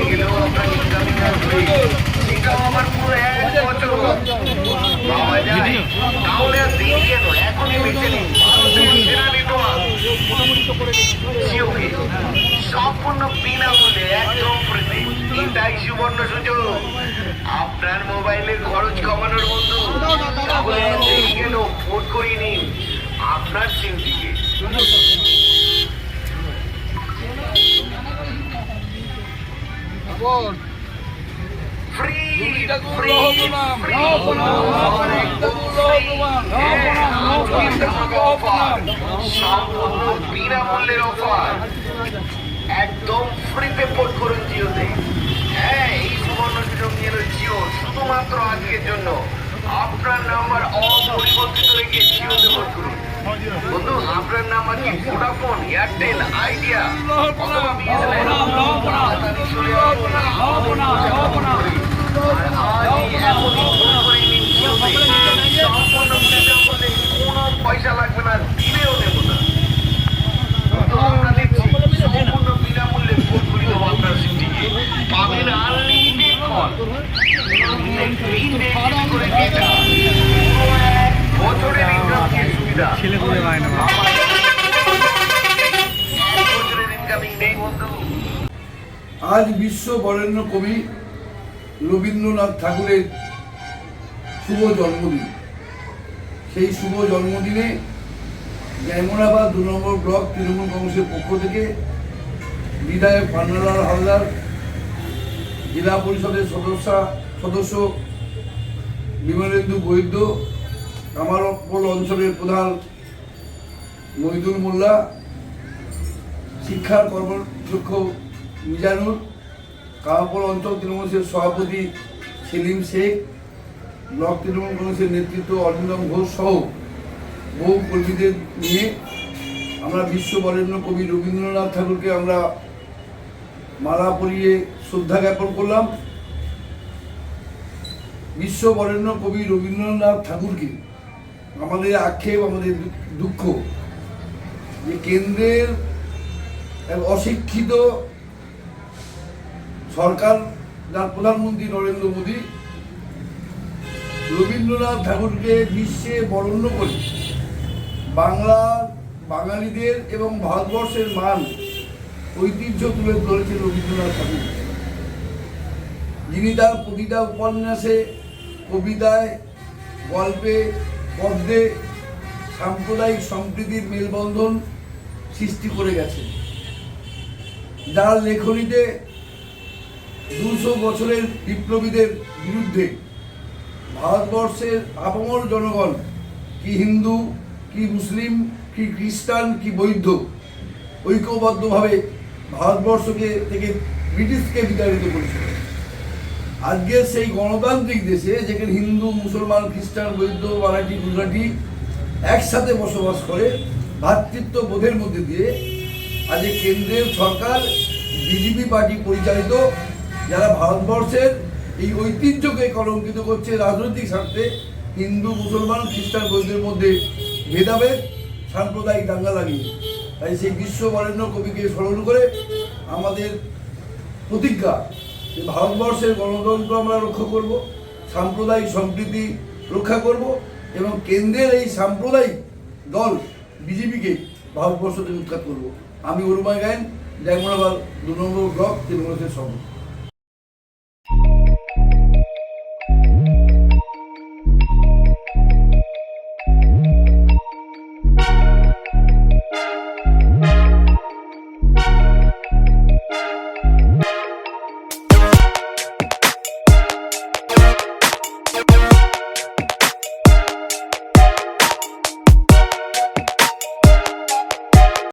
গেলেও আপনার ইনকামিং আসবে, সেটাও আমার পুরো 1 বছর পাওয়া যায়। তাহলে আর দেরি কেন, এখনই বেছে নিন ভারতের সেরা নেটওয়ার্ক জিওকে সম্পূর্ণ বিনামূল্যে, একদম ফ্রিতে। এটাই সুবর্ণ সুযোগ আপনার মোবাইলের খরচ কমানোর বন্ধু। তাহলে আর দেরি কেন, ফোন করিয়ে নিন আপনার সিম থেকে। বিনামূল্যের অফার, একদম ফ্রিতে পোর্ট করুন জিওতে। হ্যাঁ, এই সুবর্ণ সুযোগ নিয়ে জিও শুধুমাত্র আজকের জন্য আপনার নাম্বার অপরিবর্তিত রেখে জিওতে পোর্ট করুন। বন্ধু, আপনার নাম্বার কি ভোডাফোন, এয়ারটেল, আইডিয়া অথবা বিএসএনএল? তাড়াতাড়ি চলে আসুন আর আজই এখনই ফোন করে নিন জিওতে। সম্পূর্ণ বিনামূল্যে, কোনো পয়সা লাগবে না, দিলেও নেব না। আমরা দেখছি সম্পূর্ণ বিনামূল্যে ফোন করি দেবো আপনার সিমটিকে। পাবেন আনলিমিটেড কল, করে ডেটা, বছরের ইনকামের সুবিধা। বছরের ইনকামিং নেই বন্ধু। আজ বিশ্ব বরেণ্য কবি রবীন্দ্রনাথ ঠাকুরের শুভ জন্মদিন। সেই শুভ জন্মদিনে জ্ঞানমোড়াবাদ 2 নম্বর ব্লক তৃণমূল কংগ্রেসের পক্ষ থেকে বিধায়ক পান্নালাল হালদার, জেলা পরিষদের সদস্য বিমলেন্দু বৈদ্য, কামারপোল অঞ্চলের প্রধান মহিদুল মোল্লা, শিক্ষার কর্মদক্ষ মিজানুর, কামারপোল অঞ্চল তৃণমূলের সভাপতি সেলিম শেখ, ব্লক তৃণমূল কংগ্রেসের নেতৃত্ব অরিন্দম ঘোষ সহ বহু কর্মীদের নিয়ে আমরা বিশ্ব বরেণ্য কবি রবীন্দ্রনাথ ঠাকুরকে আমরা মালা পরিয়ে শ্রদ্ধা জ্ঞাপন করলাম। বিশ্ব বরেণ্য কবি রবীন্দ্রনাথ ঠাকুরকে আমাদের আক্ষেপ, আমাদের দুঃখ যে কেন্দ্রের এক অশিক্ষিত সরকার, যার প্রধানমন্ত্রী নরেন্দ্র মোদী, রবীন্দ্রনাথ ঠাকুরকে বিশ্বে বরেণ্য করে বাঙালিদের এবং ভারতবর্ষের মান ঐতিহ্য তুলে ধরেছেন রবীন্দ্রনাথ ঠাকুর, যিনি তার প্রতিটা উপন্যাসে, কবিতায়, গল্পে, পদ্যে সাম্প্রদায়িক সম্প্রীতির মেলবন্ধন সৃষ্টি করে গেছেন, যার লেখনীতে 200 বছরের বিপ্লবীদের বিরুদ্ধে ভারতবর্ষের আপামর জনগণ, কি হিন্দু, কি মুসলিম, কি খ্রিস্টান, কি বৌদ্ধ, ঐক্যবদ্ধভাবে ভারতবর্ষকে থেকে ব্রিটিশকে বিতাড়িত করেছিল। আজকে সেই গণতান্ত্রিক দেশে, যেখানে হিন্দু, মুসলমান, খ্রিস্টান, বৌদ্ধ, মারাঠি, গুজরাটি একসাথে বসবাস করে ভ্রাতৃত্ব বোধের মধ্যে দিয়ে, আজকে কেন্দ্রের সরকার বিজেপি পার্টি পরিচালিত, যারা ভারতবর্ষের এই ঐতিহ্যকে কলঙ্কিত করছে রাজনৈতিক স্বার্থে, হিন্দু, মুসলমান, খ্রিস্টান, বৌদ্ধের মধ্যে ভেদাভেদ, সাম্প্রদায়িক দাঙ্গা লাগিয়ে। তাই সেই বিশ্ব বরেণ্য কবিকে স্মরণ করে আমাদের প্রতিজ্ঞা, ভারতবর্ষের গণতন্ত্র আমরা রক্ষা করব, সাম্প্রদায়িক সম্প্রীতি রক্ষা করব এবং কেন্দ্রের এই সাম্প্রদায়িক দল বিজেপিকে ভারতবর্ষ থেকে উৎখাত করব। আমি অরুমায় গায়েন, জ্ঞানমোড়াবাদ 2 নম্বর ব্লক তৃণমূলের সভাপতি।